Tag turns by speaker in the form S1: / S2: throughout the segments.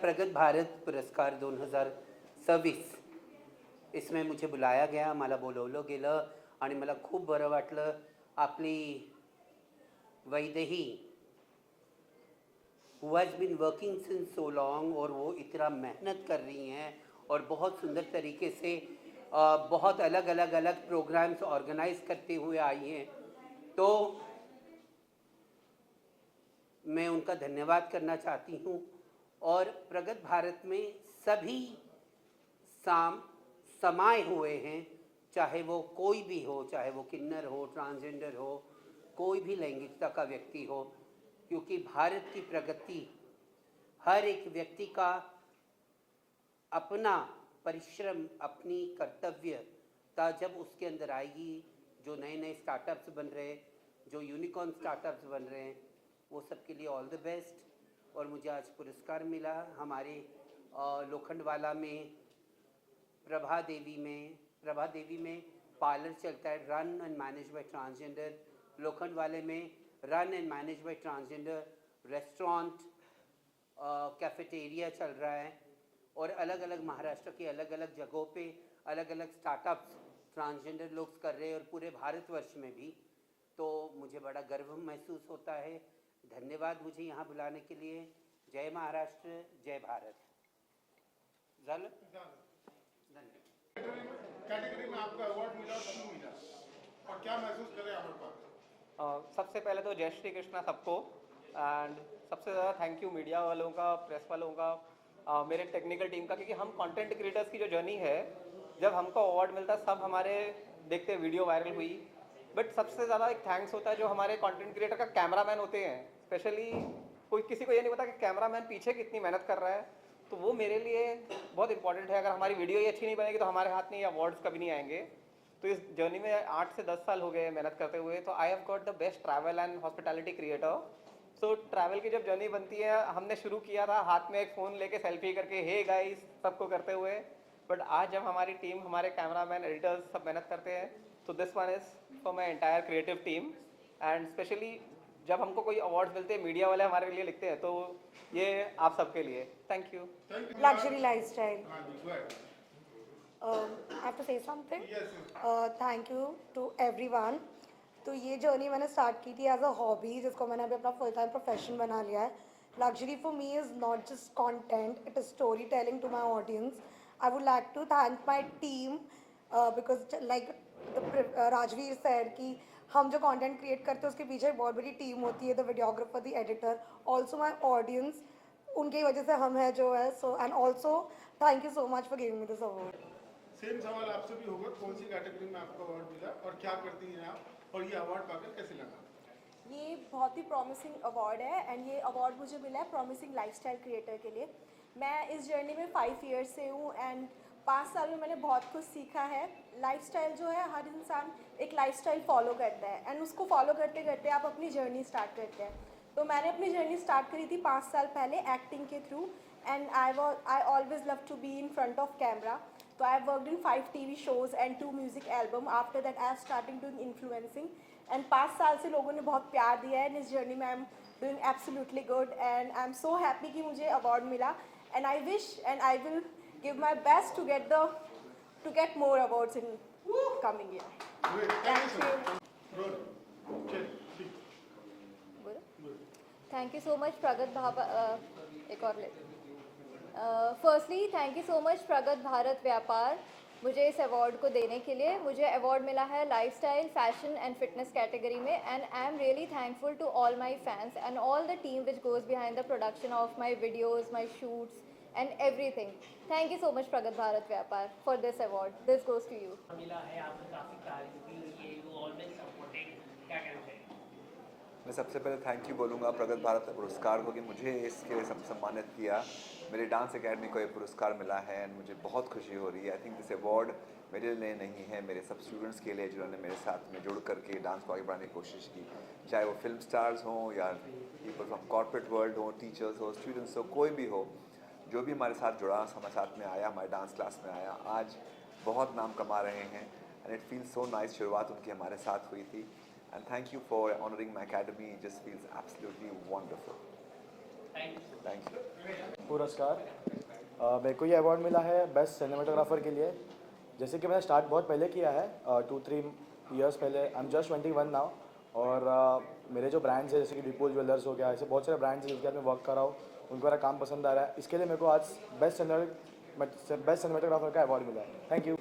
S1: प्रगत भारत पुरस्कार 2026 इसमें मुझे बुलाया गया, मला बोलवलं गेलं आणि मला खूप बरं वाटलं. आपली Vaidehi who has been working since so long और वो इतना मेहनत कर रही हैं और बहुत सुंदर तरीके से बहुत अलग अलग प्रोग्राम्स ऑर्गेनाइज करते हुए आई हैं. तो मैं उनका धन्यवाद करना चाहती हूँ. और प्रगत भारत में सभी समाये हुए हैं, चाहे वो कोई भी हो, चाहे वो किन्नर हो, ट्रांसजेंडर हो, कोई भी लैंगिकता का व्यक्ति हो, क्योंकि भारत की प्रगति हर एक व्यक्ति का अपना परिश्रम, अपनी कर्तव्यता जब उसके अंदर आएगी. जो नए नए स्टार्टअप्स बन रहे हैं, जो यूनिकॉर्न स्टार्टअप्स बन रहे हैं, वो सब के लिए ऑल द बेस्ट. और मुझे आज पुरस्कार मिला. हमारे लोखंडवाला में प्रभा देवी में पार्लर चलता है, run and manage by transgender. लोखंडवाले में run and manage by transgender restaurant, cafeteria चल रहा है. और अलग अलग महाराष्ट्र के अलग अलग जगहों पे अलग अलग स्टार्टअप्स ट्रांसजेंडर लोग कर रहे हैं, और पूरे भारतवर्ष में भी. तो मुझे बड़ा गर्व महसूस होता है. धन्यवाद मुझे यहाँ बुलाने के लिए. जय महाराष्ट्र, जय भारत. झालं?
S2: कैटेगरी में आपको अवार्ड मिला, क्यों मिला और क्या महसूस करें यहाँ पर?
S3: सबसे पहले तो जय श्री कृष्णा सबको. एंड सबसे ज़्यादा थैंक यू मीडिया वालों का, प्रेस वालों का, मेरे टेक्निकल टीम का, क्योंकि हम कंटेंट क्रिएटर्स की जो जर्नी है, जब हमको अवार्ड मिलता है सब हमारे देखते वीडियो वायरल हुई. बट सबसे ज़्यादा एक थैंक्स होता है जो हमारे कंटेंट क्रिएटर का कैमरामैन होते हैं. स्पेशली कोई किसी को ये नहीं पता कि कैमरामैन पीछे कितनी मेहनत कर रहा है. तो वो मेरे लिए बहुत इंपॉर्टेंट है. अगर हमारी वीडियो ही अच्छी नहीं बनेगी तो हमारे हाथ में ये अवार्ड्स कभी नहीं आएंगे. तो इस जर्नी में 8 से 10 साल हो गए मेहनत करते हुए. तो I have got the best travel and hospitality creator. So travel की जब जर्नी बनती है, हमने शुरू किया था हाथ में एक फ़ोन लेके सेल्फी करके हे गाइस सबको करते हुए. बट आज जब हमारी टीम, हमारे कैमरामैन, एडिटर्स सब मेहनत करते हैं, तो So this one is for my entire creative team, and especially जब हमको कोई अवार्ड्स मिलते हैं मीडिया वाले हमारे लिए लिखते हैं, तो ये आप सबके लिए thank you.
S2: Thank you.
S4: Luxury lifestyle.
S2: हाँ जी, go ahead.
S4: I have to say something.
S2: Yes, yes.
S4: Thank you to everyone. तो ये जर्नी मैंने स्टार्ट की थी एज अ हॉबी, जिसको मैंने अभी अपना फुल टाइम प्रोफेशन बना लिया है। Luxury for me is not just content, it is story telling to my audience. I would like to thank my team because like Rajveer said कि हम जो कंटेंट क्रिएट करते हैं उसके पीछे एक बहुत बड़ी टीम होती है, the videographer, the editor, also my audience, उनकी वजह से हम हैं जो है। So and also thank you so much for giving me this award.
S2: Same सवाल आपसे भी होगा, कौन सी कैटेगरी में आपको अवार्ड मिला और क्या करती हैं आप, और ये अवार्ड पाकर कैसे लगा?
S5: ये बहुत ही प्रॉमिसिंग अवार्ड है एंड ये अवार्ड मुझे मिला है प्रॉमिसिंग लाइफस्टाइल क्रिएटर के लिए। मैं इस जर्नी में 5 ईयर्स से हूँ एंड 5 साल में मैंने बहुत कुछ सीखा है। लाइफस्टाइल जो है, हर इंसान एक लाइफस्टाइल फॉलो करता है एंड उसको फॉलो करते करते आप अपनी जर्नी स्टार्ट करते हैं। तो मैंने अपनी जर्नी स्टार्ट करी थी 5 साल पहले एक्टिंग के through and I always love to be in front of camera. So I have worked in 5 TV shows and 2 music album. After that I have started doing influencing and 5 साल से लोगों ने बहुत प्यार दिया है इस जर्नी में। I am doing absolutely good and I am so happy कि मुझे अवार्ड मिला and I wish and I will give my best to get more awards in coming year.
S2: Great. Thank you so much. Roll. Okay, please.
S6: Thank you so much Pragat एक और ले। Firstly thank you so much Pragat Bharat व्यापार मुझे इस award को देने के लिए। मुझे अवार्ड मिला है lifestyle, fashion and fitness category में and I am really thankful to all my fans and all the team which goes behind the production of my videos, my shoots and everything. Thank you so much Pragat Bharat Vyapar for this award. This goes to you.
S7: मिला है, आपने काफ़ी तारीफ की हुई है, you always supported, क्या कहना चाहिए?
S8: मैं सबसे पहले थैंक यू बोलूँगा प्रगत भारत पुरस्कार को कि मुझे इसके लिए सम्मानित किया। मेरे डांस एकेडमी को ये पुरस्कार मिला है एंड मुझे बहुत खुशी हो रही है। आई थिंक दिस अवार्ड मेरे लिए नहीं है, मेरे सब स्टूडेंट्स के लिए जिन्होंने मेरे साथ में जुड़ करके डांस को आगे बढ़ाने की कोशिश की, चाहे वो फिल्म स्टार्स हों या पीपल फ्रॉम कॉर्पोरेट वर्ल्ड हो, टीचर्स हो, स्टूडेंट्स हो, कोई भी हो, जो भी हमारे साथ जुड़ा, हमारे साथ में आया, हमारे डांस क्लास में आया, आज बहुत नाम कमा रहे हैं and it feels so nice. शुरुआत उनकी हमारे साथ हुई थी and thank you for honoring my academy. It just feels absolutely wonderful. Thank you.
S9: पुरस्कार मेरे को ये अवार्ड मिला है बेस्ट सिनेमाटोग्राफर के लिए। जैसे कि मैंने स्टार्ट बहुत पहले किया है, 2-3 ईयर्स पहले। आई एम जस्ट 21 नाउ और मेरे जो ब्रांड्स है जैसे कि डिपोल ज्वेलर्स हो गया, ऐसे बहुत सारे ब्रांड्स हैं जिनके साथ मैं वर्क कर रहा हूँ, उनको मेरा काम पसंद आ रहा है। इसके लिए मेरे को आज बेस्ट सिनेमाटोग्राफर का अवार्ड मिला है। Thank you.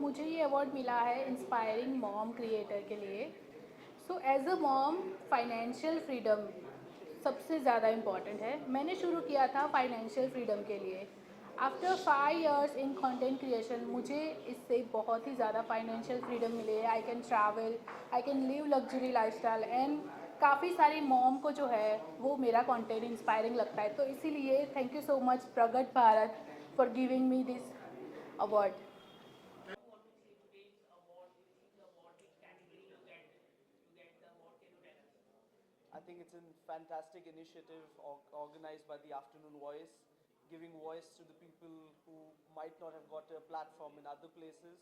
S10: मुझे ये अवार्ड मिला है इंस्पायरिंग मॉम क्रिएटर के लिए। So as a mom financial freedom सबसे ज़्यादा इम्पॉर्टेंट है। मैंने शुरू किया था फाइनेंशियल फ्रीडम के लिए। After 5 years in content creation मुझे इससे बहुत ही ज़्यादा फाइनेंशियल फ्रीडम मिली है। I can travel, I can live luxury lifestyle and काफ़ी सारी मॉम को जो है वो मेरा कंटेंट इंस्पायरिंग लगता है। तो इसीलिए thank you so much Pragat Bharat for giving me this award.
S11: I think it's a fantastic initiative organized by the Afternoon Voice, giving voice to the people who might not have got a platform in other places.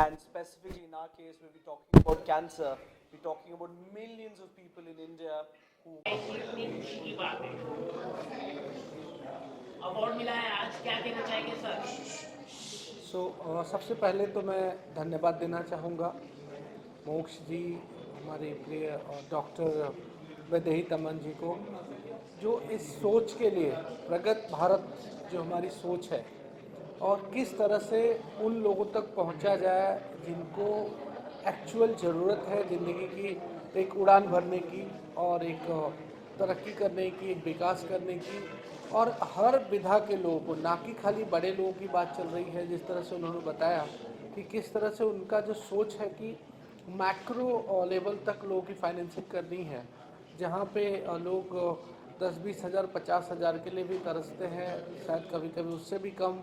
S11: And specifically in our case, where we're talking about cancer, we're talking about millions of people in India who...
S7: award मिला है आज, क्या कहना चाहेंगे sir?
S12: सबसे पहले तो मैं धन्यवाद देना चाहूँगा मोक्ष जी, हमारे प्रिय डॉक्टर वैदेही तमन जी को, जो इस सोच के लिए प्रगत भारत जो हमारी सोच है और किस तरह से उन लोगों तक पहुंचा जाए जिनको एक्चुअल ज़रूरत है ज़िंदगी की, एक उड़ान भरने की और एक तरक्की करने की, एक विकास करने की, और हर विधा के लोगों को, ना कि खाली बड़े लोगों की बात चल रही है। जिस तरह से उन्होंने बताया कि किस तरह से उनका जो सोच है कि मैक्रो लेवल तक लोगों की फाइनेंसिंग करनी है, जहाँ पे लोग 10-20 हज़ार 50 हज़ार के लिए भी तरसते हैं, शायद कभी कभी उससे भी कम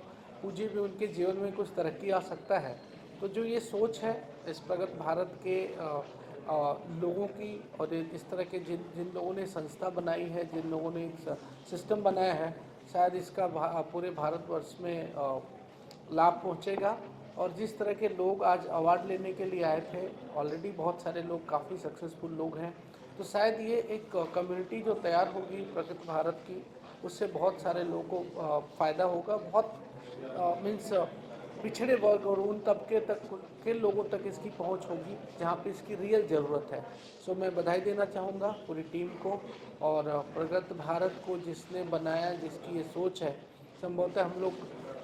S12: पूंजी में उनके जीवन में कुछ तरक्की आ सकता है। तो जो ये सोच है इस प्रगत भारत के लोगों की, और इस तरह के जिन लोगों ने संस्था बनाई है, जिन लोगों ने एक सिस्टम बनाया है, शायद इसका पूरे भारतवर्ष में लाभ पहुँचेगा और जिस तरह के लोग आज अवार्ड लेने के लिए आए थे, ऑलरेडी बहुत सारे लोग काफ़ी सक्सेसफुल लोग हैं, तो शायद ये एक कम्युनिटी जो तैयार होगी प्रगति भारत की, उससे बहुत सारे लोगों को फ़ायदा होगा। बहुत मीन्स पिछड़े वर्ग और उन तबके तक के लोगों तक इसकी पहुंच होगी जहां पे इसकी रियल ज़रूरत है। सो मैं बधाई देना चाहूँगा पूरी टीम को और प्रगति भारत को जिसने बनाया, जिसकी ये सोच है, संभवतः हम लोग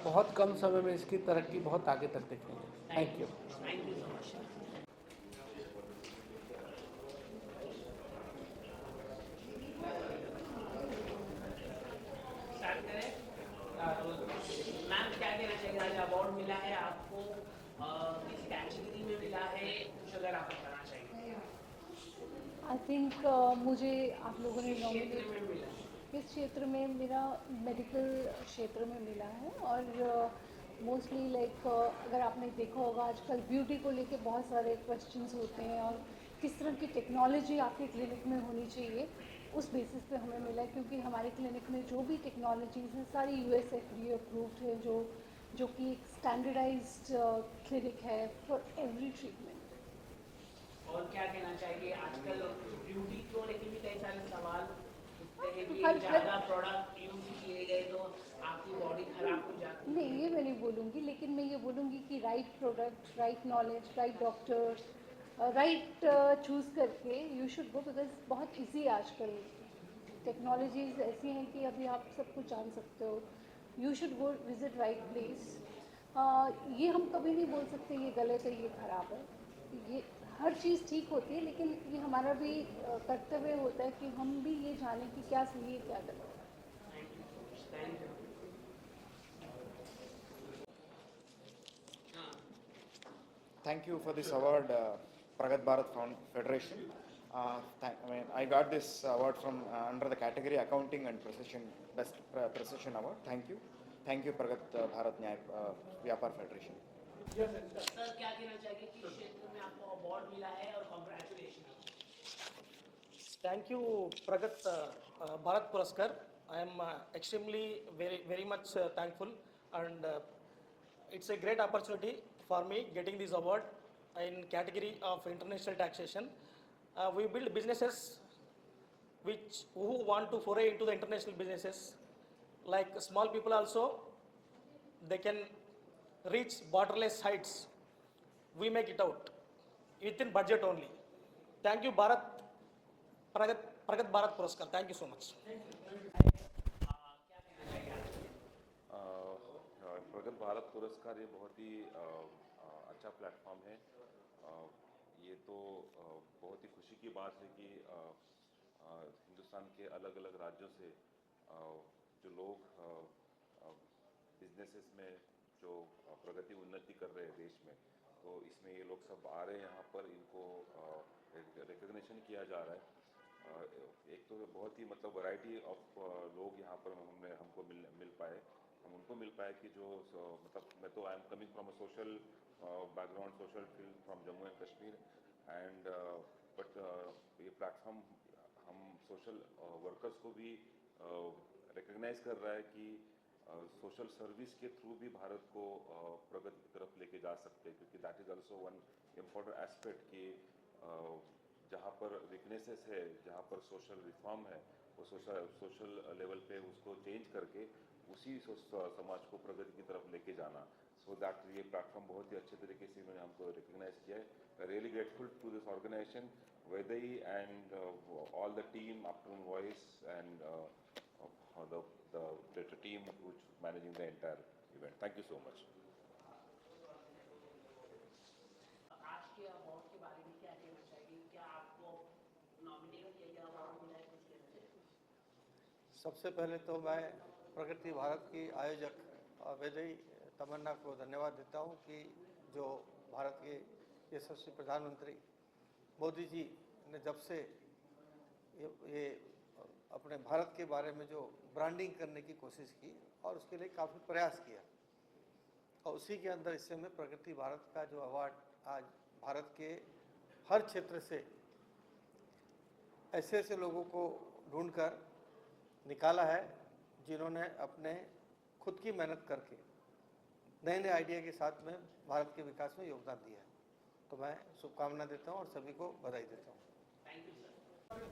S12: बहुत कम समय में इसकी तरक्की बहुत आगे तक देखेंगे। Thank you.
S7: Thank you so much. Start करें। मैम क्या कहना चाहिए, आज अवार्ड मिला है आपको, किस कैटेगरी में मिला है, कुछ अगर आप बताना चाहिए।
S10: आई थिंक मुझे आप लोगों ने
S7: क्षेत्र में
S10: नॉमिनेट
S7: मिला।
S10: किस क्षेत्र में, मेरा मेडिकल क्षेत्र में मिला है। और मोस्टली अगर आपने देखा होगा आजकल ब्यूटी को लेके बहुत सारे क्वेश्चंस होते हैं और किस तरह की टेक्नोलॉजी आपके क्लिनिक में होनी चाहिए, उस बेसिस पे हमें मिला है। क्योंकि हमारे क्लिनिक में जो भी टेक्नोलॉजीज़ हैं सारी US FDA अप्रूव्ड है, जो कि एक स्टैंडर्डाइज्ड क्लिनिक है फॉर एवरी ट्रीटमेंट।
S7: और क्या कहना चाहिए, आजकल ब्यूटी को लेकर भी कई सारे सवाल उठते हैं कि
S10: हर-
S7: ज़्यादा प्रोडक्ट यूज किए गए तो आपकी बॉडी खराब हो जाती है।
S10: नहीं, ये मैं नहीं बोलूँगी, लेकिन मैं ये बोलूँगी कि right product, right knowledge, right doctor, right choose करके यू शुड गो। बिकॉज बहुत इजी आजकल टेक्नोलॉजीज ऐसी हैं कि अभी आप सब कुछ जान सकते हो। You should go visit right place. ये हम कभी नहीं बोल सकते ये गलत है, ये ख़राब है। ये हर चीज़ ठीक होती है, लेकिन ये हमारा भी कर्तव्य होता है कि हम भी ये जानें कि क्या सही है क्या गलत है।
S7: Thank you.
S13: Thank you for this award, Pragat Bharat Federation. I got this award from under the category Accounting and Precision, Best Precision Award. Thank you. Thank you, Pragat Bharat Vyapar Federation.
S7: Sir क्या कहना चाहिए कि क्षेत्र में आपको award मिला है और congratulation.
S14: Thank you, Pragat Bharat Puraskar. I am extremely very much thankful, and it's a great opportunity for me getting this award in category of international taxation. We build businesses who want to foray into the international businesses. Like small people also, they can reach borderless heights. We make it out within budget only. Thank you, Pragat Bharat Puraskar. Thank you so much.
S8: प्रगत भारत पुरस्कार ये बहुत ही अच्छा platform है। ये तो बहुत ही खुशी की बात है कि हिंदुस्तान के अलग अलग राज्यों से जो लोग बिजनेसेस में जो प्रगति उन्नति कर रहे हैं देश में, तो इसमें ये लोग सब आ रहे हैं यहाँ पर, इनको रिकग्निशन किया जा रहा है। एक तो बहुत ही मतलब वैरायटी ऑफ लोग यहाँ पर हमको मिल पाए, हम उनको मिल पाए कि जो मतलब मैं तो I am coming from a social background, social field from Jammu and Kashmir, and but ये प्लेटफॉर्म हम सोशल वर्कर्स को भी रिकग्नाइज कर रहा है कि सोशल सर्विस के थ्रू भी भारत को प्रगति की तरफ लेके जा सकते हैं, क्योंकि that is also one important aspect कि जहाँ पर वीकनेसेस है, जहाँ पर सोशल रिफॉर्म है, वो सोशल लेवल पे उसको चेंज करके उसी समाज को प्रगति की तरफ लेके जाना। सो दैट ये प्लेटफॉर्म बहुत ही अच्छे तरीके से इन्होंने हमको रिकग्नाइज किया है। Really grateful to this organization, Vedai and all the team, Afternoon Voice, and the team which managing the entire event. Thank you so much.
S7: आज के अवार्ड के बारे में क्या कहना चाहिए, क्या आपको नॉमिनेट किया गया अवार्ड मिला है, कुछ कहना चाहिए।
S15: सबसे पहले तो मैं प्रगति भारत की आयोजक वैदेही तमन्ना को धन्यवाद देता हूं कि जो भारत के यशस्वी प्रधानमंत्री मोदी जी ने जब से ये अपने भारत के बारे में जो ब्रांडिंग करने की कोशिश की और उसके लिए काफ़ी प्रयास किया, और उसी के अंदर इस समय प्रगति भारत का जो अवार्ड आज भारत के हर क्षेत्र से ऐसे ऐसे लोगों को ढूंढकर निकाला है जिन्होंने अपने खुद की मेहनत करके नए नए आइडिया के साथ में भारत के विकास में योगदान दिया है। तो मैं शुभकामना देता हूँ और सभी को बधाई देता हूँ।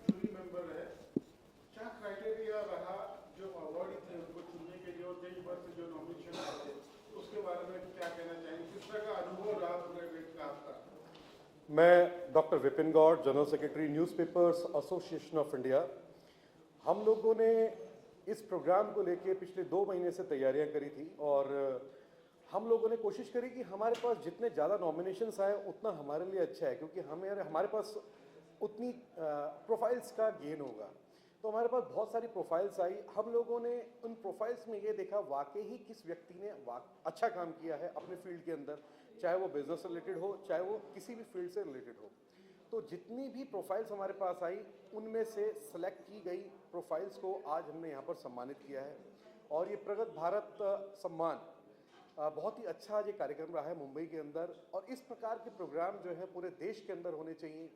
S2: जूरी मेंबर है, क्या क्राइटेरिया रहा जो अवार्डी थे उनको चुनने के लिए और कई वर्ष जो नॉमिनेशन आए थे उसके बारे में क्या कहना चाहिए, किस तरह का अनुभव रहा पूरे वेट का आपका?
S16: मैं doctor Vipin Gaur, general secretary newspapers association of India. हम लोगों ने इस प्रोग्राम को लेके पिछले 2 महीने से तैयारियां करी थी और हम लोगों ने कोशिश करी कि हमारे पास जितने ज़्यादा नॉमिनेशंस आए उतना हमारे लिए अच्छा है, क्योंकि हमारे पास उतनी प्रोफाइल्स का गेन होगा। तो हमारे पास बहुत सारी प्रोफाइल्स आई। हम लोगों ने उन प्रोफाइल्स में ये देखा वाकई ही किस व्यक्ति ने अच्छा काम किया है अपने फील्ड के अंदर, चाहे वो बिजनेस से रिलेटेड हो, चाहे वो किसी भी फील्ड से रिलेटेड हो। तो जितनी भी प्रोफाइल्स हमारे पास आई उनमें से सेलेक्ट की गई प्रोफाइल्स को आज हमने यहाँ पर सम्मानित किया है। और ये प्रगत भारत सम्मान बहुत ही अच्छा आज ये कार्यक्रम रहा है मुंबई के अंदर। और इस प्रकार के प्रोग्राम जो है पूरे देश के अंदर होने चाहिए,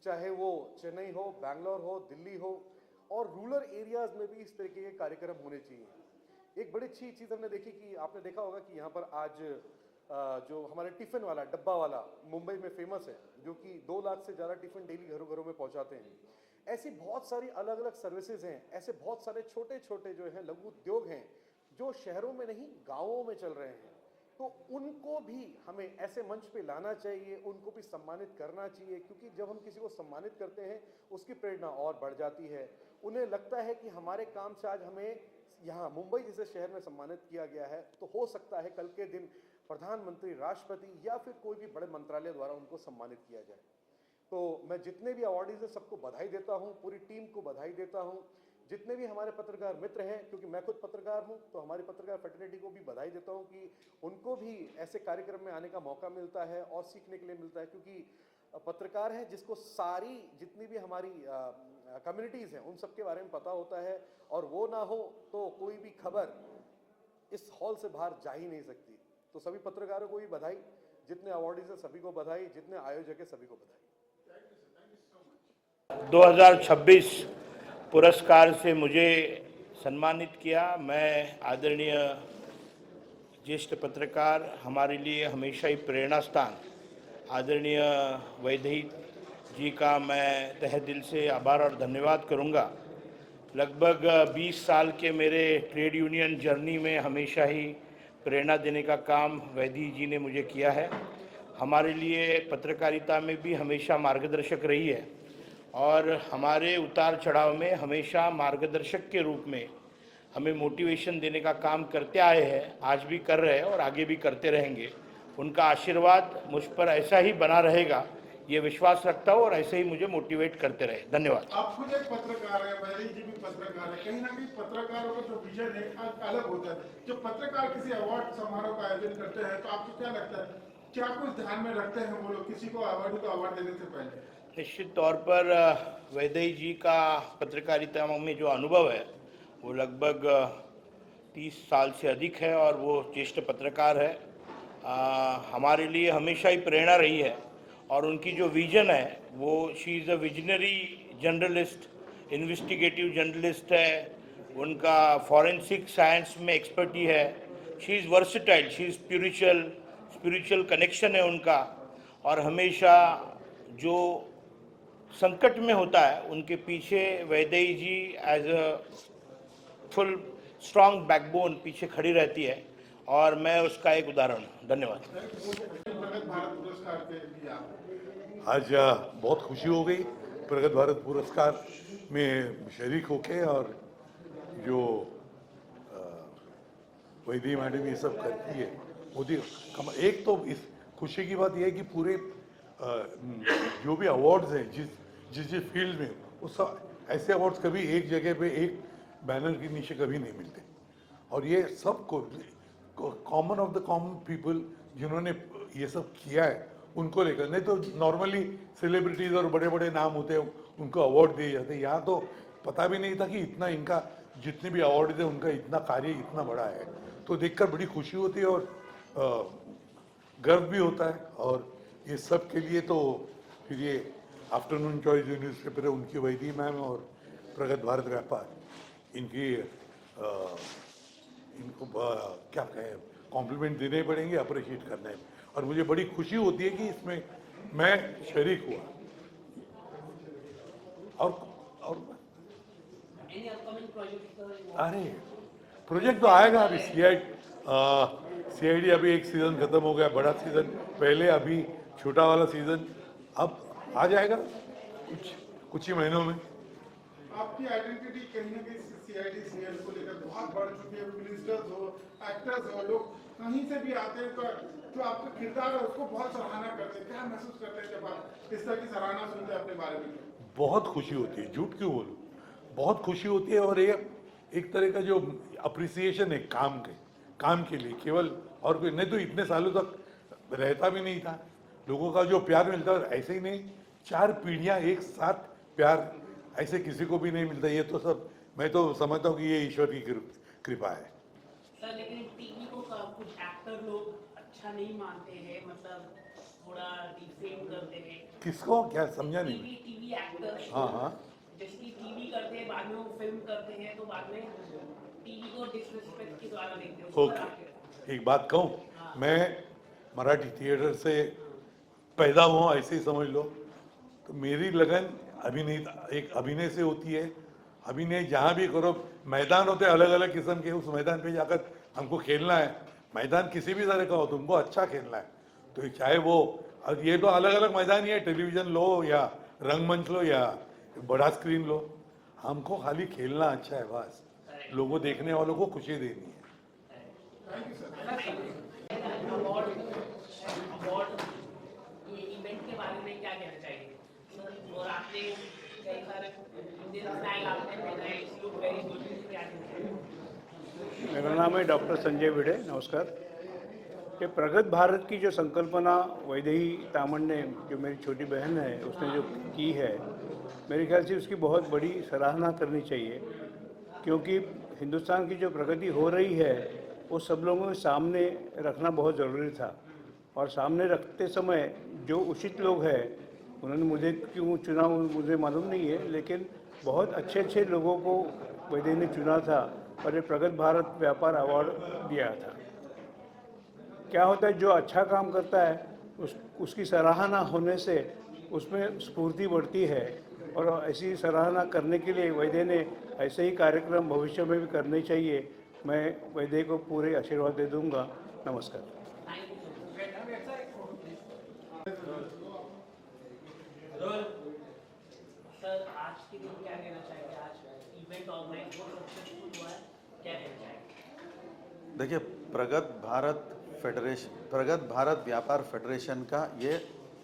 S16: चाहे वो चेन्नई हो, बैंगलोर हो, दिल्ली हो, और रूरल एरियाज़ में भी इस तरीके के कार्यक्रम होने चाहिए। एक बड़ी अच्छी चीज़ हमने देखी कि आपने देखा होगा कि यहाँ पर आज जो हमारे टिफ़िन वाला, डब्बा वाला मुंबई में फेमस है, जो कि 2 लाख से ज़्यादा टिफ़िन डेली घरों घरों में पहुँचाते हैं। ऐसी बहुत सारी अलग अलग सर्विसेज हैं, ऐसे बहुत सारे छोटे छोटे जो हैं लघु उद्योग हैं जो शहरों में नहीं गाँवों में चल रहे हैं। तो उनको भी हमें ऐसे मंच पे लाना चाहिए, उनको भी सम्मानित करना चाहिए, क्योंकि जब हम किसी को सम्मानित करते हैं उसकी प्रेरणा और बढ़ जाती है। उन्हें लगता है कि हमारे काम से आज हमें यहाँ मुंबई जैसे शहर में सम्मानित किया गया है, तो हो सकता है कल के दिन प्रधानमंत्री, राष्ट्रपति या फिर कोई भी बड़े मंत्रालय द्वारा उनको सम्मानित किया जाए। तो मैं जितने भी अवार्डीज हैं सबको बधाई देता हूँ, पूरी टीम को बधाई देता हूँ। जितने भी हमारे पत्रकार मित्र हैं, क्योंकि मैं खुद पत्रकार हूं, तो हमारी पत्रकार फ्रेटर्निटी को भी बधाई देता हूं कि उनको भी ऐसे कार्यक्रम में आने का मौका मिलता है और सीखने के लिए मिलता है। क्योंकि पत्रकार है जिसको सारी जितनी भी हमारी कम्युनिटीज़ हैं उन सब के बारे में पता होता है, और वो ना हो तो कोई भी खबर इस हॉल से बाहर जा ही नहीं सकती। तो सभी पत्रकारों को भी बधाई, जितने अवार्डीज हैं सभी को बधाई, जितने आयोजक हैं सभी को बधाई।
S17: 2026 पुरस्कार से मुझे सम्मानित किया। मैं आदरणीय ज्येष्ठ पत्रकार, हमारे लिए हमेशा ही प्रेरणा स्थान आदरणीय वैदेही जी का मैं तहे दिल से आभार और धन्यवाद करूंगा। लगभग 20 साल के मेरे ट्रेड यूनियन जर्नी में हमेशा ही प्रेरणा देने का काम वैदेही जी ने मुझे किया है। हमारे लिए पत्रकारिता में भी हमेशा मार्गदर्शक रही है और हमारे उतार चढ़ाव में हमेशा मार्गदर्शक के रूप में हमें मोटिवेशन देने का काम करते आए हैं, आज भी कर रहे हैं और आगे भी करते रहेंगे। उनका आशीर्वाद मुझ पर ऐसा ही बना रहेगा, ये विश्वास रखता हूँ और ऐसे ही मुझे मोटिवेट करते रहे। धन्यवाद।
S2: आप खुद एक पत्रकार है, वैदेही जी भी पत्रकार है। कहीं ना कहीं पत्रकारों का जो विजन है अलग होता है। जब पत्रकार किसी अवार्ड समारोह का आयोजन करते हैं तो आपको क्या लगता है, क्या कुछ ध्यान में रखते हैं वो लोग किसी को अवार्ड देने से पहले?
S17: निश्चित तौर पर वैदेही जी का पत्रकारिता में जो अनुभव है वो लगभग 30 साल से अधिक है और वो ज्येष्ठ पत्रकार है। हमारे लिए हमेशा ही प्रेरणा रही है और उनकी जो विजन है वो she is a visionary journalist, investigative journalist है। उनका फॉरेंसिक साइंस में एक्सपर्टी है। She is versatile, she is spiritual connection है उनका। और हमेशा जो संकट में होता है उनके पीछे Vaidehi ji as a full strong backbone पीछे खड़ी रहती है और मैं उसका एक उदाहरण हूँ। धन्यवाद।
S18: आज बहुत खुशी हो गई प्रगत भारत पुरस्कार में शरीक होके, और जो वैदेही मैडम ये सब करती है मोदी। एक तो इस खुशी की बात यह है कि पूरे जो भी अवार्ड्स हैं जिस फील्ड में, वो सब ऐसे अवार्ड्स कभी एक जगह पे एक बैनर के नीचे कभी नहीं मिलते। और ये सब common of the common people जिन्होंने ये सब किया है उनको लेकर, नहीं तो नॉर्मली सेलिब्रिटीज़ और बड़े बड़े नाम होते हैं उनको अवार्ड दिए जाते हैं। यहाँ तो पता भी नहीं था कि इतना इनका जितने भी अवार्ड थे उनका इतना कार्य इतना बड़ा है। तो देखकर बड़ी खुशी होती है और गर्व भी होता है। और ये सब के लिए तो फिर ये आफ्टरनून चॉइस जो न्यूज़पेपर है उनकी वैदेही मैम और प्रगत भारत व्यापार इनको क्या कहें कॉम्प्लीमेंट देने पड़ेंगे, अप्रिशिएट करना है। और मुझे बड़ी खुशी होती है कि इसमें मैं शरीक हुआ। और
S7: Any upcoming project?
S18: अरे प्रोजेक्ट तो आएगा अभी। CID अभी एक सीज़न ख़त्म हो गया, बड़ा सीज़न पहले, अभी छोटा वाला सीज़न अब आ जाएगा कुछ ही महीनों में।
S2: आपकी आइडेंटिटी कहीं ना कहीं CID सीरियल को लेकर बहुत बढ़ चुकी है। मिनिस्टर्स हो, एक्टर्स हो, लोग कहीं से भी आते हैं तो जो आपका किरदार है उसको बहुत सराहना करते हैं। क्या महसूस करते हैं जब आप इस तरह की सराहना सुनते हैं अपने बारे में?
S18: बहुत खुशी होती है, झूठ क्यों बोलूं, बहुत खुशी होती है। और ये एक तरह का जो अप्रिसिएशन है काम के लिए केवल, और कोई नहीं तो इतने सालों तक रहता भी नहीं था। लोगों का जो प्यार मिलता है ऐसे ही नहीं, 4 पीढ़ियां एक साथ प्यार ऐसे किसी को भी नहीं मिलता। ये तो सब मैं तो समझता हूँ कि ये ईश्वर की कृपा है।
S7: सर लेकिन टीवी को कुछ एक्टर लोग अच्छा नहीं मानते हैं, मतलब थोड़ा डिफेम करते हैं।
S18: किसको, क्या समझा नहीं?
S7: TV actors.
S18: हाँ।
S7: जैसे कि टीवी करते हैं, बाद में वो फिल्म करते हैं, तो बाद में टीवी को डिसरिस्पेक्ट के द्वारा देखते हैं।
S18: ओके, एक बात कहूँ, मैं मराठी थिएटर से पैदा हुआ, ऐसे ही समझ लो। तो मेरी लगन अभिनय से होती है। अभिनय जहाँ भी करो, मैदान होते अलग अलग किस्म के, उस मैदान पे जाकर हमको खेलना है। मैदान किसी भी तरह का हो, तुमको अच्छा खेलना है। तो चाहे वो, ये तो अलग अलग मैदान ही है, टेलीविज़न लो या रंगमंच लो या बड़ा स्क्रीन लो, हमको खाली खेलना अच्छा है बस। लोगों देखने वालों को खुशी देनी है।
S7: अवार्ड ये इवेंट के बारे में क्या कहना चाहिए? और आपने कई सारे इंडियन स्टाइल आपने पहना है, इट्स लुक वेरी गुड, क्या कहना चाहिए?
S19: मेरा नाम है डॉक्टर संजय भिड़े, नमस्कार। कि प्रगत भारत की जो संकल्पना वैदेही तामन ने, जो मेरी छोटी बहन है, उसने जो की है, मेरे ख्याल से उसकी बहुत बड़ी सराहना करनी चाहिए। क्योंकि हिंदुस्तान की जो प्रगति हो रही है वो सब लोगों के सामने रखना बहुत ज़रूरी था। और सामने रखते समय जो उचित लोग हैं, उन्होंने मुझे क्यों चुना मुझे मालूम नहीं है, लेकिन बहुत अच्छे अच्छे लोगों को वैदेही ने चुना था और ये प्रगत भारत व्यापार अवार्ड दिया था। क्या होता है, जो अच्छा काम करता है उसकी सराहना होने से उसमें स्फूर्ति बढ़ती है। और ऐसी सराहना करने के लिए वैदेही ने ऐसे ही कार्यक्रम भविष्य में भी करने चाहिए। मैं वैदेही को पूरे आशीर्वाद दे दूंगा। नमस्कार।
S7: सर आज के दिन क्या कहना चाहिए? आज इवेंट ऑर्गेनाइज बहुत सक्सेसफुल हुआ है, क्या कहना चाहिए?
S20: देखिए, प्रगत भारत व्यापार फेडरेशन का ये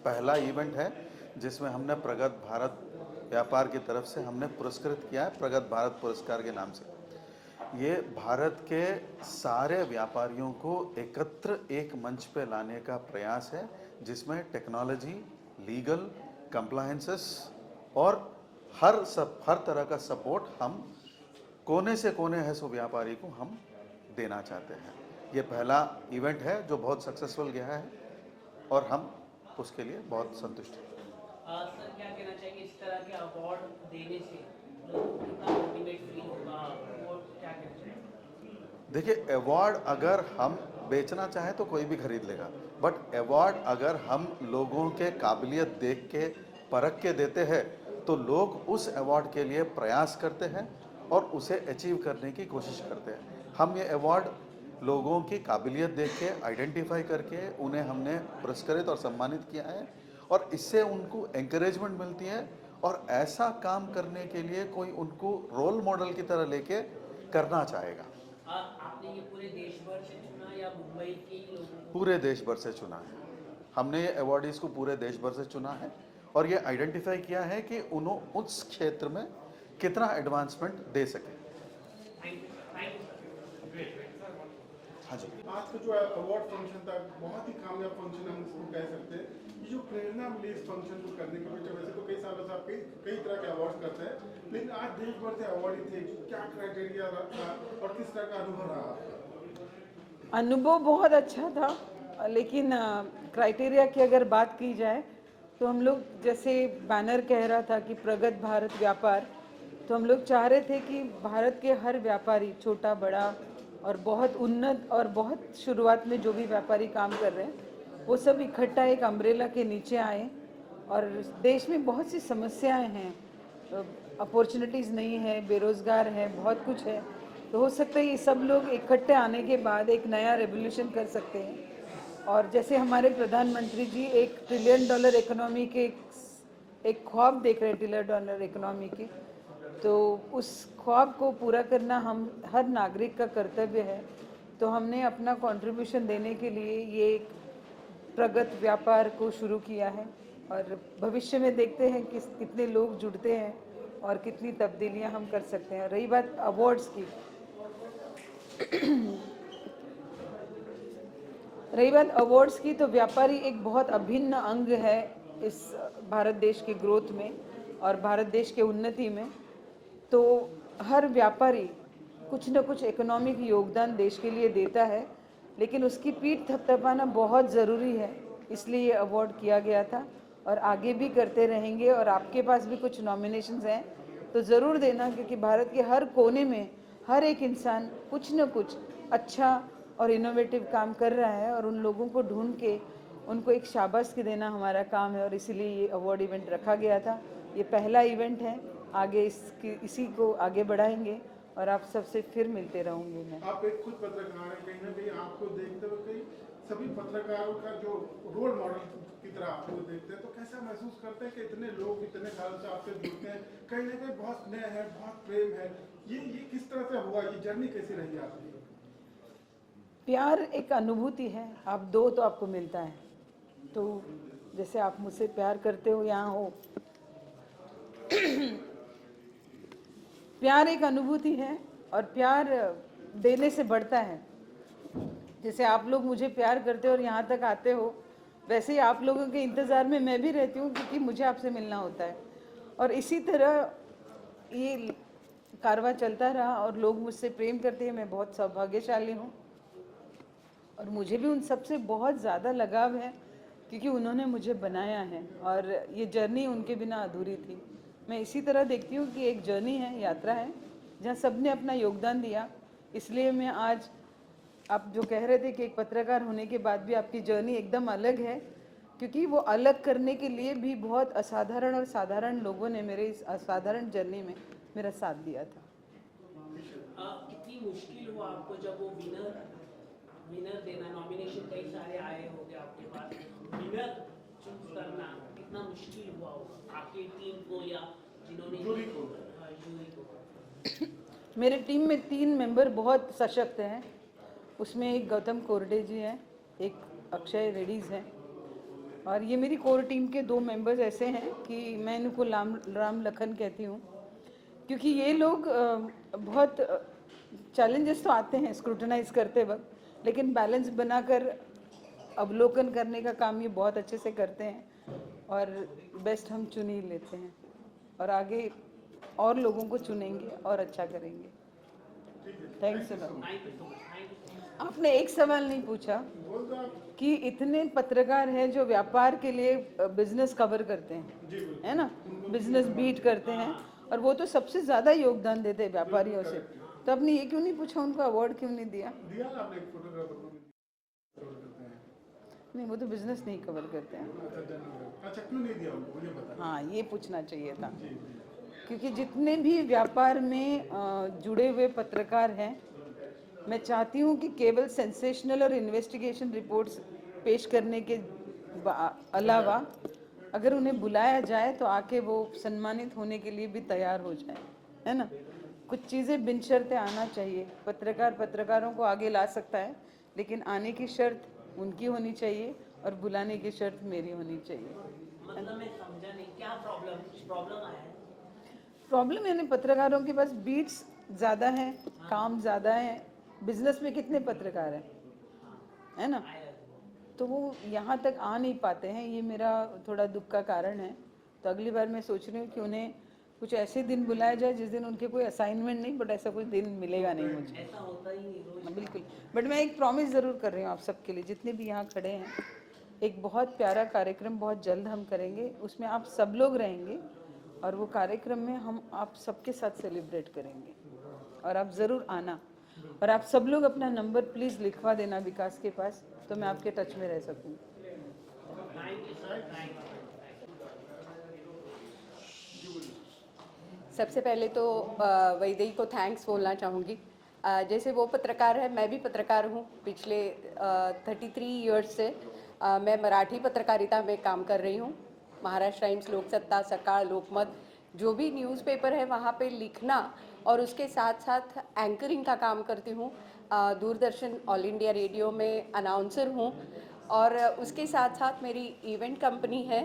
S20: पहला इवेंट है जिसमें हमने प्रगत भारत व्यापार की तरफ से हमने पुरस्कृत किया है प्रगत भारत पुरस्कार के नाम से। ये भारत के सारे व्यापारियों को एकत्र एक मंच पे लाने का प्रयास है, जिसमें टेक्नोलॉजी, लीगल, कंप्लायंसेस और हर तरह का सपोर्ट हम कोने से कोने है सो व्यापारी को हम देना चाहते हैं। ये पहला इवेंट है जो बहुत सक्सेसफुल गया है और हम उसके लिए बहुत संतुष्ट हैं।
S7: सर क्या कहना चाहिए, इस तरह के अवार्ड देने से लोगों को कितना मोटिवेट फील होगा, और क्या कहना चाहिए?
S20: देखिए, अवार्ड अगर हम बेचना चाहें तो कोई भी खरीद लेगा, बट अवार्ड अगर हम लोगों के काबिलियत देख के परख के देते हैं तो लोग उस अवार्ड के लिए प्रयास करते हैं और उसे अचीव करने की कोशिश करते हैं। हम ये अवार्ड लोगों की काबिलियत देख के आइडेंटिफाई करके उन्हें हमने पुरस्कृत और सम्मानित किया है और इससे उनको एंकरेजमेंट मिलती है और ऐसा काम करने के लिए कोई उनको रोल मॉडल की तरह लेके करना चाहेगा।
S7: आपने ये पूरे देश भर से चुना या मुंबई के लोगों को?
S20: पूरे देश भर से चुना है हमने। ये अवार्डीज़ को पूरे देश भर से चुना है और ये आइडेंटिफाई किया है कि उन्होंने उस क्षेत्र में कितना एडवांसमेंट दे सके। हाँ जी,
S2: आज का जो अवार्ड फंक्शन था बहुत ही कामयाब फंक्शन हम इसको कह सकते हैं। ये जो प्रेरणा मिली इस फंक्शन को करने के पीछे, वैसे तो कई सालों से आप कई तरह के अवार्ड करते हैं, लेकिन आज देश भर से अवार्ड थे, क्या क्राइटेरिया था और किस तरह का अनुभव रहा?
S21: अनुभव बहुत अच्छा था, लेकिन क्राइटेरिया की अगर बात की जाए तो हम लोग, जैसे बैनर कह रहा था कि प्रगत भारत व्यापार, तो हम लोग चाह रहे थे कि भारत के हर व्यापारी, छोटा बड़ा, और बहुत उन्नत और बहुत शुरुआत में जो भी व्यापारी काम कर रहे हैं वो सब इकट्ठा एक अम्ब्रेला के नीचे आए। और देश में बहुत सी समस्याएं हैं, अपॉर्चुनिटीज़ नहीं है, बेरोज़गार है, बहुत कुछ है। तो हो सकता है ये सब लोग इकट्ठे आने के बाद एक नया रेवोल्यूशन कर सकते हैं। और जैसे हमारे प्रधानमंत्री जी $1 ट्रिलियन इकोनॉमी के एक ख्वाब देख रहे हैं, $1 ट्रिलियन इकोनॉमी की, तो उस ख्वाब को पूरा करना हम हर नागरिक का कर्तव्य है। तो हमने अपना कंट्रीब्यूशन देने के लिए ये एक प्रगत व्यापार को शुरू किया है और भविष्य में देखते हैं कि कितने लोग जुड़ते हैं और कितनी तब्दीलियां हम कर सकते हैं। रही बात अवार्ड्स की, तो व्यापारी एक बहुत अभिन्न अंग है इस भारत देश के ग्रोथ में और भारत देश के उन्नति में। तो हर व्यापारी कुछ न कुछ इकोनॉमिक योगदान देश के लिए देता है, लेकिन उसकी पीठ थपथपाना बहुत ज़रूरी है, इसलिए ये अवार्ड किया गया था और आगे भी करते रहेंगे। और आपके पास भी कुछ नॉमिनेशंस हैं तो ज़रूर देना, क्योंकि भारत के हर कोने में हर एक इंसान कुछ न कुछ अच्छा और इनोवेटिव काम कर रहा है और उन लोगों को ढूंढ के उनको एक शाबाशी देना हमारा काम है और इसीलिए ये अवार्ड इवेंट रखा गया था। ये पहला इवेंट है, आगे इसी को आगे बढ़ाएंगे और आप सबसे फिर मिलते रहूँगी मैं।
S2: आप एक खुद पत्रकार हैं, कहीं ना कहीं आपको देखते हुए कहीं सभी पत्रकारों का जो रोल मॉडल की तरह आपको देखते हैं, तो कैसा महसूस करते हैं कि इतने लोग इतने सालों से आपसे जुड़ते हैं, कहीं ना कहीं बहुत स्नेह है, बहुत प्रेम है, ये किस तरह से हुआ, ये जर्नी कैसी रही आपकी?
S21: प्यार एक अनुभूति है, आप दो तो आपको मिलता है। तो जैसे आप मुझसे प्यार करते हो, यहाँ हो, प्यार एक अनुभूति है और प्यार देने से बढ़ता है। जैसे आप लोग मुझे प्यार करते हो और यहाँ तक आते हो, वैसे ही आप लोगों के इंतज़ार में मैं भी रहती हूँ, क्योंकि मुझे आपसे मिलना होता है। और इसी तरह ये कारवां चलता रहा और लोग मुझसे प्रेम करते हैं। मैं बहुत सौभाग्यशाली हूँ और मुझे भी उन सबसे बहुत ज़्यादा लगाव है, क्योंकि उन्होंने मुझे बनाया है और ये जर्नी उनके बिना अधूरी थी। मैं इसी तरह देखती हूँ कि एक जर्नी है, यात्रा है, जहाँ सबने अपना योगदान दिया। इसलिए मैं आज, आप जो कह रहे थे कि एक पत्रकार होने के बाद भी आपकी जर्नी एकदम अलग है, क्योंकि वो अलग करने के लिए भी बहुत असाधारण और साधारण लोगों ने मेरे इस असाधारण जर्नी में मेरा साथ दिया था।
S7: कितनी मुश्किल हुआ आपको जब वो विनर देना, नॉमिनेशन कई सारे आए होंगे आपके पास, विनर चूज करना कितना मुश्किल हुआ होगा आपकी टीम को या जिन्होंने जूरी को?
S21: मेरे टीम में 3 मेंबर बहुत सशक्त हैं। उसमें एक गौतम कोरडे जी हैं, एक अक्षय रेड्डीज हैं और ये मेरी कोर टीम के 2 मेंबर्स ऐसे हैं कि मैं इनको राम लखन कहती हूँ, क्योंकि ये लोग बहुत चैलेंजेस तो आते हैं स्क्रूटनाइज करते वक्त, लेकिन बैलेंस बनाकर अवलोकन करने का काम ये बहुत अच्छे से करते हैं और बेस्ट हम चुन ही लेते हैं और आगे और लोगों को चुनेंगे और अच्छा करेंगे। Thanks a lot. आपने एक सवाल नहीं पूछा कि इतने पत्रकार हैं जो व्यापार के लिए बिजनेस कवर करते हैं, है ना, बिजनेस बीट करते हैं, और वो तो सबसे ज़्यादा योगदान देते हैं व्यापारियों से। तो आपने ये क्यों नहीं पूछा, उनको अवार्ड क्यों नहीं दिया?
S2: दिया ना आपने, एक फोटोग्राफर को करते हैं।
S21: नहीं, वो तो बिजनेस नहीं कवर करते हैं।
S2: अच्छा, क्यों नहीं दिया उनको, मुझे बता।
S21: हाँ, ये पूछना चाहिए था, क्योंकि जितने भी व्यापार में जुड़े हुए पत्रकार हैं, मैं चाहती हूँ कि केवल सेंसेशनल और इन्वेस्टिगेशन रिपोर्ट्स पेश करने के अलावा अगर उन्हें बुलाया जाए तो आके वो सम्मानित होने के लिए भी तैयार हो जाए, है ना। कुछ चीज़ें बिन शर्तें आना चाहिए। पत्रकार पत्रकारों को आगे ला सकता है, लेकिन आने की शर्त उनकी होनी चाहिए और बुलाने की शर्त मेरी होनी चाहिए।
S7: मतलब मैं समझा नहीं, क्या प्रॉब्लम आया है?
S21: प्रॉब्लम यानी पत्रकारों के पास बीट्स ज़्यादा हैं, काम ज़्यादा है। बिजनेस में कितने पत्रकार हैं, है ना, तो वो यहाँ तक आ नहीं पाते हैं। ये मेरा थोड़ा दुख का कारण है। तो अगली बार मैं सोच रही हूँ कि उन्हें कुछ ऐसे दिन बुलाया जाए जिस दिन उनके कोई असाइनमेंट नहीं, बट ऐसा कुछ दिन मिलेगा नहीं मुझे।
S7: ऐसा होता ही नहीं रोज।
S21: बिल्कुल, बट मैं एक प्रॉमिस ज़रूर कर रही हूँ आप सबके लिए, जितने भी यहाँ खड़े हैं। एक बहुत प्यारा कार्यक्रम बहुत जल्द हम करेंगे, उसमें आप सब लोग रहेंगे और वो कार्यक्रम में हम आप सबके साथ सेलिब्रेट करेंगे और आप ज़रूर आना। और आप सब लोग अपना नंबर प्लीज़ लिखवा देना विकास के पास, तो मैं आपके टच में रह सकूँ।
S1: सबसे पहले तो वैदेही को थैंक्स बोलना चाहूँगी। जैसे वो पत्रकार है, मैं भी पत्रकार हूँ। पिछले 33 इयर्स से मैं मराठी पत्रकारिता में काम कर रही हूँ। महाराष्ट्र टाइम्स, लोकसत्ता, सकाळ, लोकमत, जो भी न्यूज़पेपर है वहाँ पे लिखना और उसके साथ साथ एंकरिंग का काम करती हूँ। दूरदर्शन, ऑल इंडिया रेडियो में अनाउंसर हूँ और उसके साथ साथ मेरी इवेंट कंपनी है।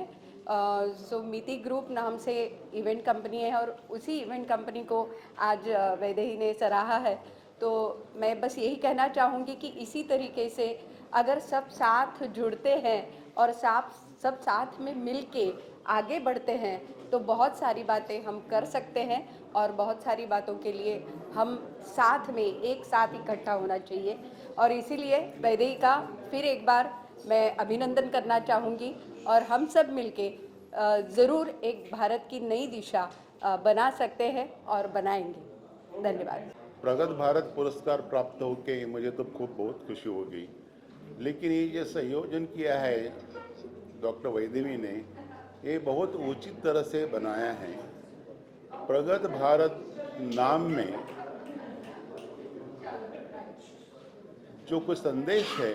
S1: सो मिति ग्रुप नाम से इवेंट कंपनी है और उसी इवेंट कंपनी को आज वैदेही ने सराहा है। तो मैं बस यही कहना चाहूँगी कि इसी तरीके से अगर सब साथ जुड़ते हैं और सब साथ में मिल के आगे बढ़ते हैं तो बहुत सारी बातें हम कर सकते हैं और बहुत सारी बातों के लिए हम साथ में एक साथ इकट्ठा होना चाहिए। और इसीलिए वैदेही का फिर एक बार मैं अभिनंदन करना चाहूँगी और हम सब मिलके ज़रूर एक भारत की नई दिशा बना सकते हैं और बनाएंगे। धन्यवाद।
S22: प्रगत भारत पुरस्कार प्राप्त होके मुझे तो खूब बहुत खुशी हो गई, लेकिन ये जो संयोजन किया है डॉक्टर वैदेही ने, ये बहुत उचित तरह से बनाया है। प्रगत भारत नाम में जो कुछ संदेश है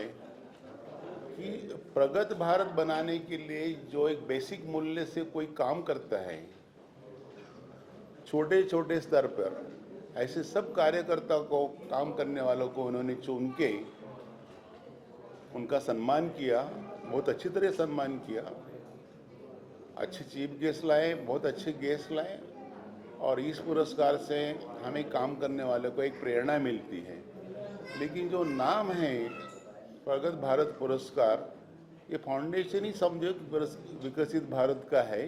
S22: कि प्रगत भारत बनाने के लिए जो एक बेसिक मूल्य से कोई काम करता है, छोटे छोटे स्तर पर ऐसे सब कार्यकर्ता को, काम करने वालों को उन्होंने चुन के उनका सम्मान किया, बहुत अच्छी तरह सम्मान किया। अच्छे चीफ गेस्ट लाए, बहुत अच्छे गेस्ट लाए और इस पुरस्कार से हमें काम करने वालों को एक प्रेरणा मिलती है। लेकिन जो नाम है प्रगत भारत पुरस्कार, ये फाउंडेशन ही समझो विकसित भारत का है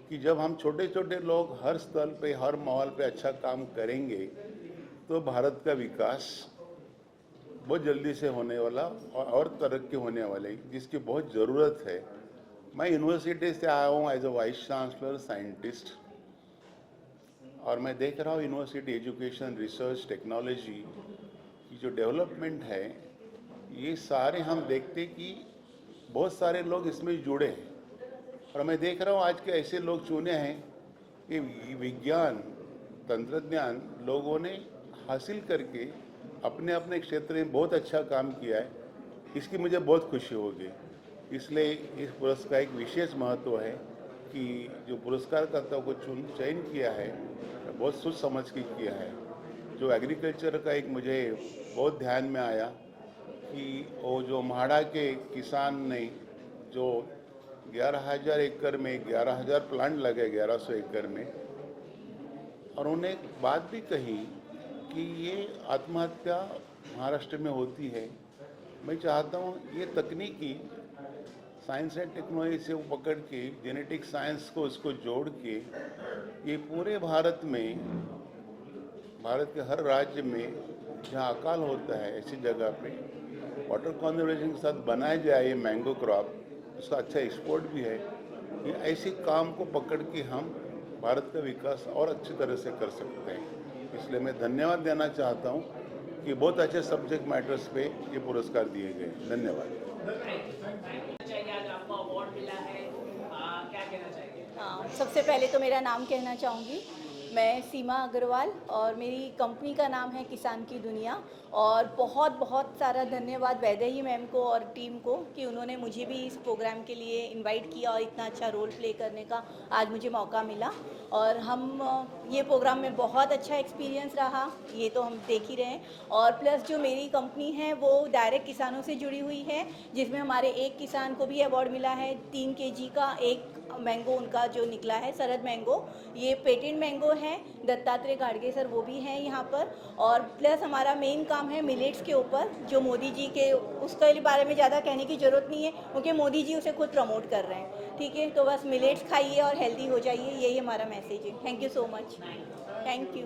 S22: कि जब हम छोटे छोटे लोग हर स्तर पे, हर माहौल पे अच्छा काम करेंगे तो भारत का विकास बहुत जल्दी से होने वाला और तरक्की होने वाली, जिसकी बहुत ज़रूरत है। मैं यूनिवर्सिटी से आया हूँ as a vice chancellor scientist और मैं देख रहा हूँ यूनिवर्सिटी एजुकेशन, रिसर्च, टेक्नोलॉजी की जो डेवलपमेंट है, ये सारे हम देखते कि बहुत सारे लोग इसमें जुड़े हैं। और मैं देख रहा हूँ आज के ऐसे लोग चुने हैं कि विज्ञान, तंत्रज्ञान लोगों ने हासिल करके अपने अपने क्षेत्र में बहुत अच्छा काम किया है। इसकी मुझे बहुत खुशी होगी। इसलिए इस पुरस्कार एक विशेष महत्व है कि जो पुरस्कारकर्ताओं को चयन किया है बहुत सोच समझ के किया है। जो एग्रीकल्चर का एक मुझे बहुत ध्यान में आया कि वो जो म्हाडा के किसान ने जो 11,000 एकड़ में 11,000 प्लांट लगे 1100 एकड़ में, और उन्हें एक बात भी कही कि ये आत्महत्या महाराष्ट्र में होती है। मैं चाहता हूँ ये तकनीकी साइंस एंड टेक्नोलॉजी से वो पकड़ के जेनेटिक साइंस को उसको जोड़ के ये पूरे भारत में, भारत के हर राज्य में जहाँ अकाल होता है ऐसी जगह पे वाटर कंजर्वेशन के साथ बनाया जाए ये मैंगो क्रॉप, उसका अच्छा एक्सपोर्ट भी है। ये ऐसे काम को पकड़ के हम भारत का विकास और अच्छी तरह से कर सकते हैं। इसलिए मैं धन्यवाद देना चाहता हूँ कि बहुत अच्छे सब्जेक्ट मैटर्स पे ये पुरस्कार दिए गए। धन्यवाद।
S7: आज आपको अवार्ड मिला है, क्या कहना चाहिए?
S5: सबसे पहले तो मेरा नाम कहना चाहूँगी। मैं सीमा अग्रवाल और मेरी कंपनी का नाम है किसान की दुनिया। और बहुत बहुत सारा धन्यवाद वैदेही मैम को और टीम को कि उन्होंने मुझे भी इस प्रोग्राम के लिए इनवाइट किया और इतना अच्छा रोल प्ले करने का आज मुझे मौका मिला। और हम ये प्रोग्राम में बहुत अच्छा एक्सपीरियंस रहा, ये तो हम देख ही रहे हैं। और प्लस जो मेरी कंपनी है वो डायरेक्ट किसानों से जुड़ी हुई है, जिसमें हमारे एक किसान को भी अवार्ड मिला है 3 kg का। एक मैंगो उनका जो निकला है शरद मैंगो, ये पेटेंट मैंगो है। दत्तात्रेय गाड़गे सर वो भी हैं यहाँ पर। और प्लस हमारा मेन काम है मिलेट्स के ऊपर, जो मोदी जी के, उसके बारे में ज़्यादा कहने की ज़रूरत नहीं है क्योंकि मोदी जी उसे खुद प्रमोट कर रहे हैं। ठीक है, तो बस मिलेट्स खाइए और हेल्दी हो जाइए, यही हमारा मैसेज है। Thank you so much. Thank you.